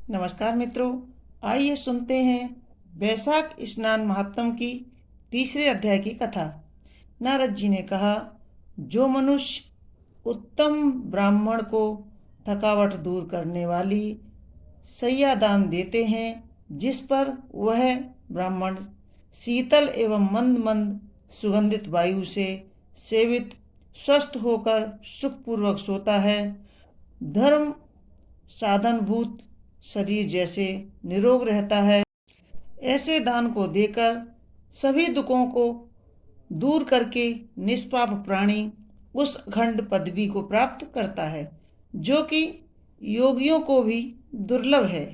नमस्कार मित्रों, आइए सुनते हैं वैशाख स्नान महात्म की तीसरे अध्याय की कथा। नारद जी ने कहा, जो मनुष्य उत्तम ब्राह्मण को थकावट दूर करने वाली सैया दान देते हैं, जिस पर वह ब्राह्मण शीतल एवं मंद मंद सुगंधित वायु से सेवित स्वस्थ होकर सुखपूर्वक सोता है, धर्म साधनभूत शरीर जैसे निरोग रहता है, ऐसे दान को देकर सभी दुखों को दूर करके निष्पाप प्राणी उस अखंड पदवी को प्राप्त करता है, जो कि योगियों को भी दुर्लभ है।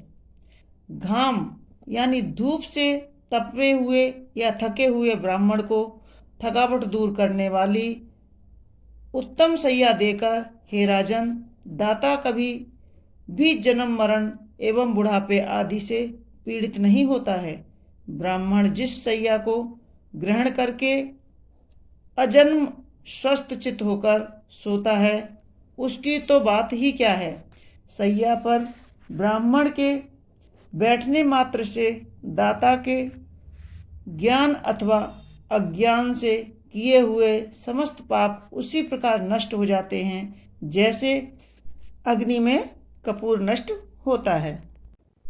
घाम यानी धूप से तपे हुए या थके हुए ब्राह्मण को थकावट दूर करने वाली उत्तम सैया देकर, हे राजन, दाता कभी भी जन्म मरण एवं बुढ़ापे आदि से पीड़ित नहीं होता है। ब्राह्मण जिस सैया को ग्रहण करके अजन्म स्वस्थ चित्त होकर सोता है, उसकी तो बात ही क्या है। सैया पर ब्राह्मण के बैठने मात्र से दाता के ज्ञान अथवा अज्ञान से किए हुए समस्त पाप उसी प्रकार नष्ट हो जाते हैं, जैसे अग्नि में कपूर नष्ट होता है।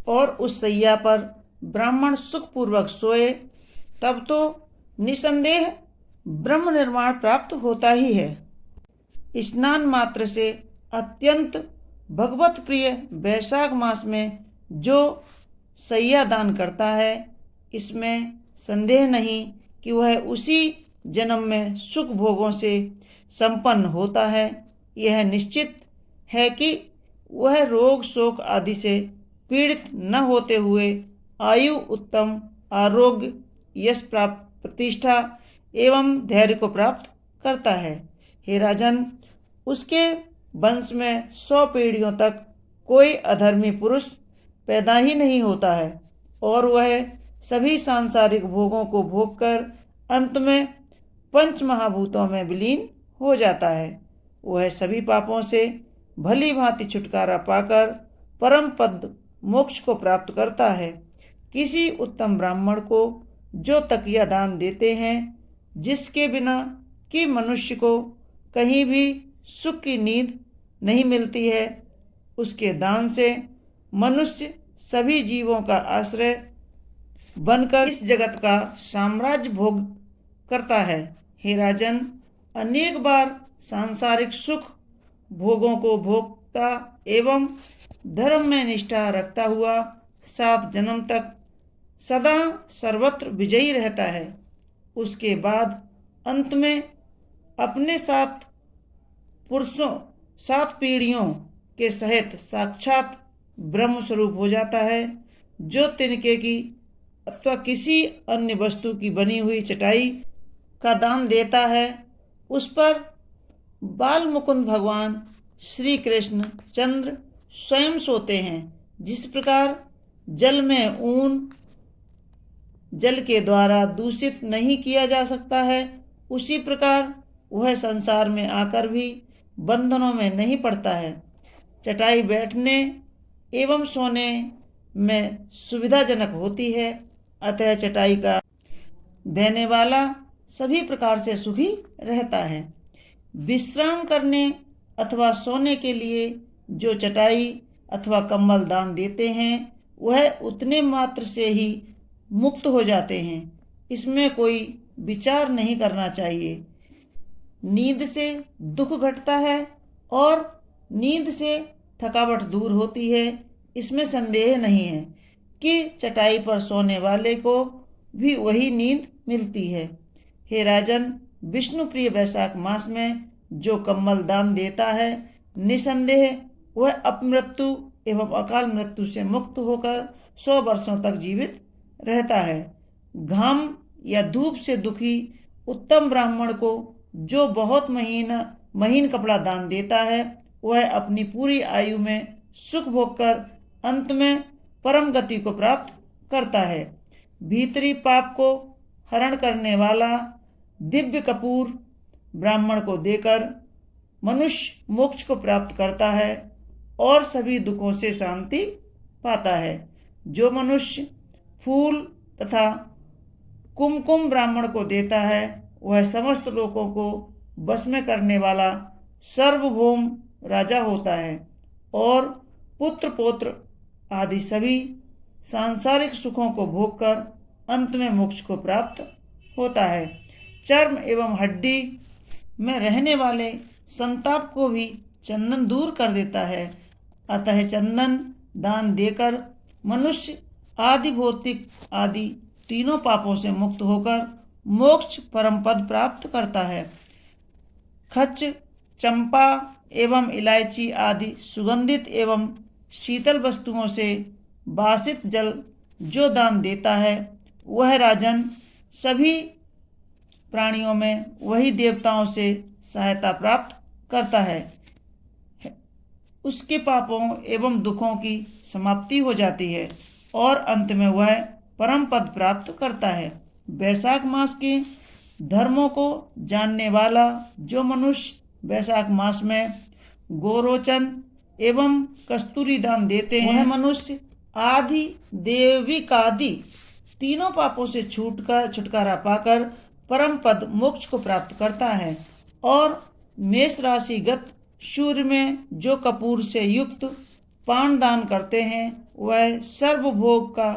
और उस सैया पर ब्राह्मण सुखपूर्वक सोए, तब तो निसंदेह ब्रह्म निर्वाण प्राप्त होता ही है। स्नान मात्र से अत्यंत भगवत प्रिय वैशाख मास में जो सैया दान करता है, इसमें संदेह नहीं कि वह उसी जन्म में सुख भोगों से संपन्न होता है। यह निश्चित है कि वह रोग शोक आदि से पीड़ित न होते हुए आयु, उत्तम आरोग्य, यश प्राप्त, प्रतिष्ठा एवं धैर्य को प्राप्त करता है। हे राजन, उसके वंश में 100 पीढ़ियों तक कोई अधर्मी पुरुष पैदा ही नहीं होता है, और वह सभी सांसारिक भोगों को भोगकर अंत में पंच महाभूतों में विलीन हो जाता है। वह सभी पापों से भली भांति छुटकारा पाकर परम पद मोक्ष को प्राप्त करता है। किसी उत्तम ब्राह्मण को जो तकिया दान देते हैं, जिसके बिना कि मनुष्य को कहीं भी सुख की नींद नहीं मिलती है, उसके दान से मनुष्य सभी जीवों का आश्रय बनकर इस जगत का साम्राज्य भोग करता है। हे राजन, अनेक बार सांसारिक सुख भोगों को भोगता एवं धर्म में निष्ठा रखता हुआ 7 जन्म तक सदा सर्वत्र विजयी रहता है। उसके बाद अंत में अपने 7 पुरुषों 7 पीढ़ियों के सहित साक्षात ब्रह्म स्वरूप हो जाता है। जो तिनके की अथवा किसी अन्य वस्तु की बनी हुई चटाई का दान देता है, उस पर बाल मुकुंद भगवान श्री कृष्ण चंद्र स्वयं सोते हैं। जिस प्रकार जल में ऊन जल के द्वारा दूषित नहीं किया जा सकता है, उसी प्रकार वह संसार में आकर भी बंधनों में नहीं पड़ता है। चटाई बैठने एवं सोने में सुविधाजनक होती है, अतः चटाई का देने वाला सभी प्रकार से सुखी रहता है। विश्राम करने अथवा सोने के लिए जो चटाई अथवा कंबल दान देते हैं, वह उतने मात्र से ही मुक्त हो जाते हैं। इसमें कोई विचार नहीं करना चाहिए। नींद से दुख घटता है और नींद से थकावट दूर होती है, इसमें संदेह नहीं है कि चटाई पर सोने वाले को भी वही नींद मिलती है। हे राजन, विष्णु प्रिय वैशाख मास में जो कम्बल दान देता है, निसंदेह वह अपमृत्यु एवं अकाल मृत्यु से मुक्त होकर 100 वर्षों तक जीवित रहता है। घाम या धूप से दुखी उत्तम ब्राह्मण को जो बहुत महीन कपड़ा दान देता है, वह अपनी पूरी आयु में सुख भोगकर अंत में परम गति को प्राप्त करता है। भीतरी पाप को हरण करने वाला दिव्य कपूर ब्राह्मण को देकर मनुष्य मोक्ष को प्राप्त करता है और सभी दुखों से शांति पाता है। जो मनुष्य फूल तथा कुमकुम ब्राह्मण को देता है वह समस्त लोगों को बस में करने वाला सार्वभौम राजा होता है और पुत्र पौत्र आदि सभी सांसारिक सुखों को भोगकर अंत में मोक्ष को प्राप्त होता है। चर्म एवं हड्डी में रहने वाले संताप को भी चंदन दूर कर देता है। अतः चंदन दान देकर मनुष्य आदि भौतिक आदि तीनों पापों से मुक्त होकर मोक्ष परम पद प्राप्त करता है। खच्च, चंपा एवं इलायची आदि सुगंधित एवं शीतल वस्तुओं से बासित जल जो दान देता है वह राजन सभी प्राणियों में वही देवताओं से सहायता प्राप्त करता है। उसके पापों एवं दुखों की समाप्ति हो जाती है और अंत में वह परम पद प्राप्त करता है। वैशाख मास के धर्मों को जानने वाला जो मनुष्य वैशाख मास में गोरोचन एवं कस्तूरी दान देते हैं वह मनुष्य आदि देविकादि तीनों पापों से छुटकारा पाकर परम पद मोक्ष को प्राप्त करता है। और मेष राशिगत सूर्य में जो कपूर से युक्त पान दान करते हैं वह सर्वभोग का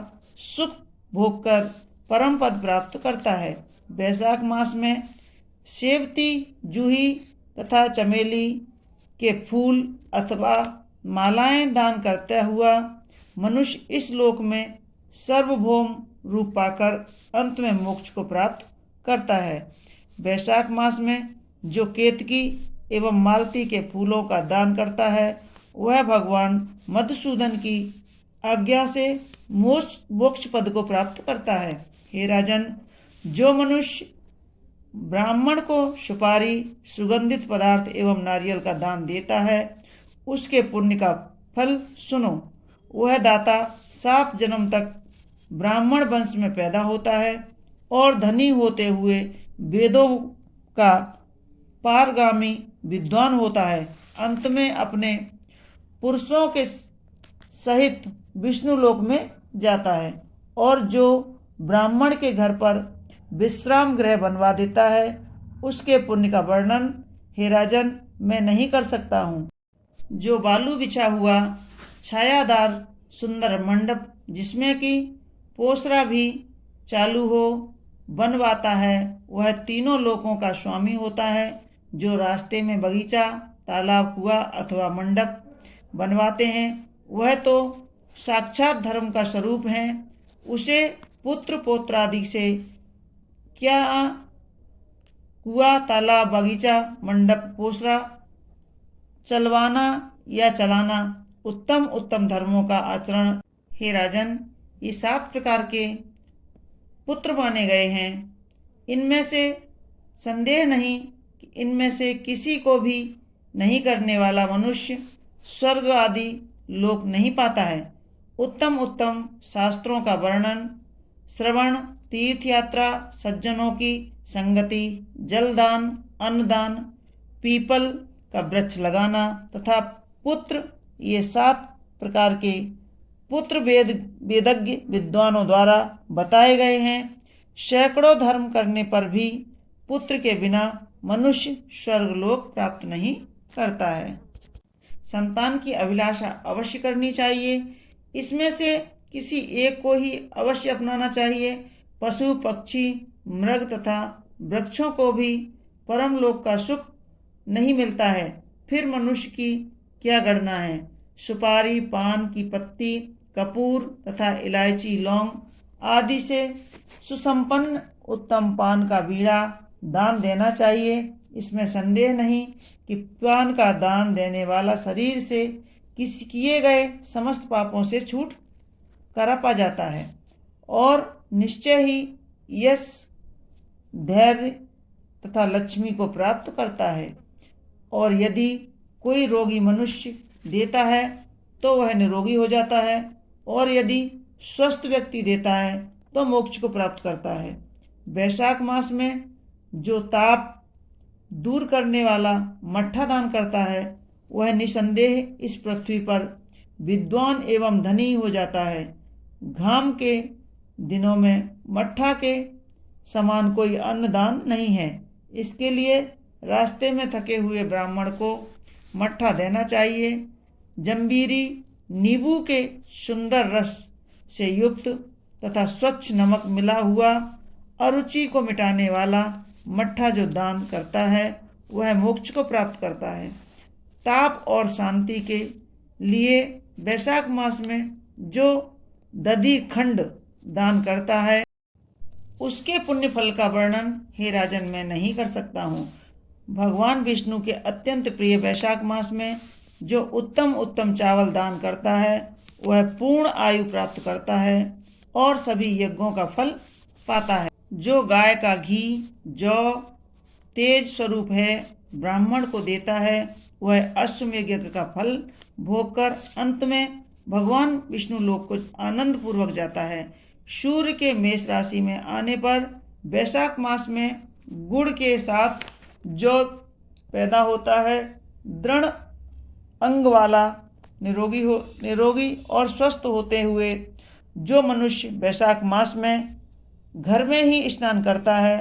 सुख भोग कर परम पद प्राप्त करता है। वैशाख मास में सेवती, जूही तथा चमेली के फूल अथवा मालाएं दान करता हुआ मनुष्य इस लोक में सर्वभौम रूप पाकर अंत में मोक्ष को प्राप्त करता है। वैशाख मास में जो केतकी एवं मालती के फूलों का दान करता है वह भगवान मधुसूदन की आज्ञा से मोक्ष पद को प्राप्त करता है। हे राजन, जो मनुष्य ब्राह्मण को सुपारी, सुगंधित पदार्थ एवं नारियल का दान देता है उसके पुण्य का फल सुनो। वह दाता 7 जन्म तक ब्राह्मण वंश में पैदा होता है और धनी होते हुए वेदों का पारगामी विद्वान होता है। अंत में अपने पुरुषों के सहित विष्णु लोक में जाता है। और जो ब्राह्मण के घर पर विश्राम गृह बनवा देता है उसके पुण्य का वर्णन हे राजन मैं नहीं कर सकता हूँ। जो बालू बिछा हुआ छायादार सुंदर मंडप जिसमें कि पोसरा भी चालू हो बनवाता है वह तीनों लोकों का स्वामी होता है। जो रास्ते में बगीचा, तालाब, कुआं अथवा मंडप बनवाते हैं वह तो साक्षात धर्म का स्वरूप है। उसे पुत्र पौत्र आदि से क्या कुआं, तालाब, बगीचा, मंडप, पोसरा चलवाना या चलाना उत्तम उत्तम धर्मों का आचरण। हे राजन, ये 7 प्रकार के पुत्र माने गए हैं। इनमें से संदेह नहीं कि इनमें से किसी को भी नहीं करने वाला मनुष्य स्वर्ग आदि लोक नहीं पाता है। उत्तम उत्तम शास्त्रों का वर्णन, श्रवण, तीर्थ यात्रा, सज्जनों की संगति, जलदान, अन्नदान, पीपल का वृक्ष लगाना तथा पुत्र, ये 7 प्रकार के पुत्र वेदज्ञ विद्वानों द्वारा बताए गए हैं। सैकड़ों धर्म करने पर भी पुत्र के बिना मनुष्य स्वर्गलोक प्राप्त नहीं करता है। संतान की अभिलाषा अवश्य करनी चाहिए। इसमें से किसी एक को ही अवश्य अपनाना चाहिए। पशु, पक्षी, मृग तथा वृक्षों को भी परम लोक का सुख नहीं मिलता है, फिर मनुष्य की क्या गणना है। सुपारी, पान की पत्ती, कपूर तथा इलायची, लौंग आदि से सुसंपन्न उत्तम पान का बीड़ा दान देना चाहिए। इसमें संदेह नहीं कि पान का दान देने वाला शरीर से किए गए समस्त पापों से छुटकारा पा जाता है और निश्चय ही यश, धैर्य तथा लक्ष्मी को प्राप्त करता है। और यदि कोई रोगी मनुष्य देता है तो वह निरोगी हो जाता है और यदि स्वस्थ व्यक्ति देता है तो मोक्ष को प्राप्त करता है। वैशाख मास में जो ताप दूर करने वाला मट्ठा दान करता है वह निसंदेह इस पृथ्वी पर विद्वान एवं धनी हो जाता है। घाम के दिनों में मट्ठा के समान कोई अन्नदान नहीं है। इसके लिए रास्ते में थके हुए ब्राह्मण को मट्ठा देना चाहिए। जंबीरी नींबू के सुंदर रस से युक्त तथा स्वच्छ नमक मिला हुआ अरुचि को मिटाने वाला मट्ठा जो दान करता है वह मोक्ष को प्राप्त करता है। ताप और शांति के लिए वैशाख मास में जो दधि खंड दान करता है उसके पुण्य फल का वर्णन हे राजन मैं नहीं कर सकता हूँ। भगवान विष्णु के अत्यंत प्रिय वैशाख मास में जो उत्तम उत्तम चावल दान करता है वह पूर्ण आयु प्राप्त करता है और सभी यज्ञों का फल पाता है। जो गाय का घी जौ तेज स्वरूप है ब्राह्मण को देता है वह अश्वमेध यज्ञ का फल भोगकर अंत में भगवान विष्णु लोक को आनंद पूर्वक जाता है। सूर्य के मेष राशि में आने पर वैशाख मास में गुड़ के साथ जो पैदा होता है दृढ़ अंग वाला निरोगी और स्वस्थ होते हुए जो मनुष्य वैशाख मास में घर में ही स्नान करता है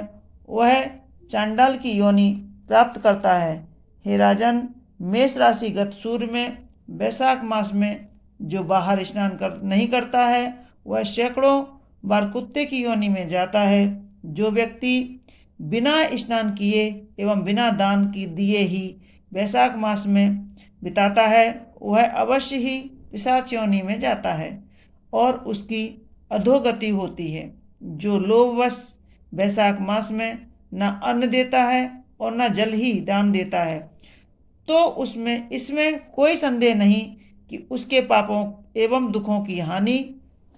वह चांडाल की योनि प्राप्त करता है। हे राजन, मेष राशिगत सूर्य में वैशाख मास में जो बाहर स्नान नहीं करता है वह सैकड़ों बार कुत्ते की योनि में जाता है। जो व्यक्ति बिना स्नान किए एवं बिना दान की दिए ही वैशाख मास में बिताता है वह अवश्य ही पिशाच योनि में जाता है और उसकी अधोगति होती है। जो लोभवश वैशाख मास में न अन्न देता है और न जल ही दान देता है तो इसमें कोई संदेह नहीं कि उसके पापों एवं दुखों की हानि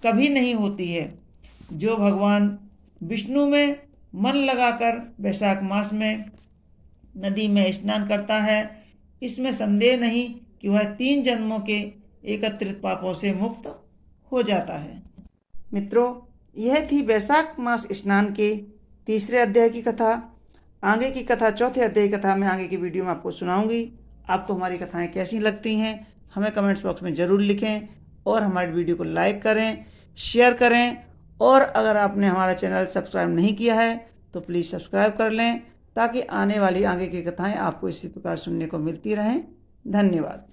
कभी नहीं होती है। जो भगवान विष्णु में मन लगाकर वैशाख मास में नदी में स्नान करता है इसमें संदेह नहीं कि वह 3 जन्मों के एकत्रित पापों से मुक्त हो जाता है। मित्रों, यह थी वैशाख मास स्नान के तीसरे अध्याय की कथा। आगे की कथा चौथे अध्याय की कथा मैं आगे की वीडियो में आपको सुनाऊंगी। आपको हमारी कथाएं कैसी लगती हैं हमें कमेंट्स बॉक्स में ज़रूर लिखें और हमारी वीडियो को लाइक करें, शेयर करें और अगर आपने हमारा चैनल सब्सक्राइब नहीं किया है तो प्लीज़ सब्सक्राइब कर लें ताकि आने वाली आगे की कथाएं आपको इसी प्रकार सुनने को मिलती रहें। धन्यवाद।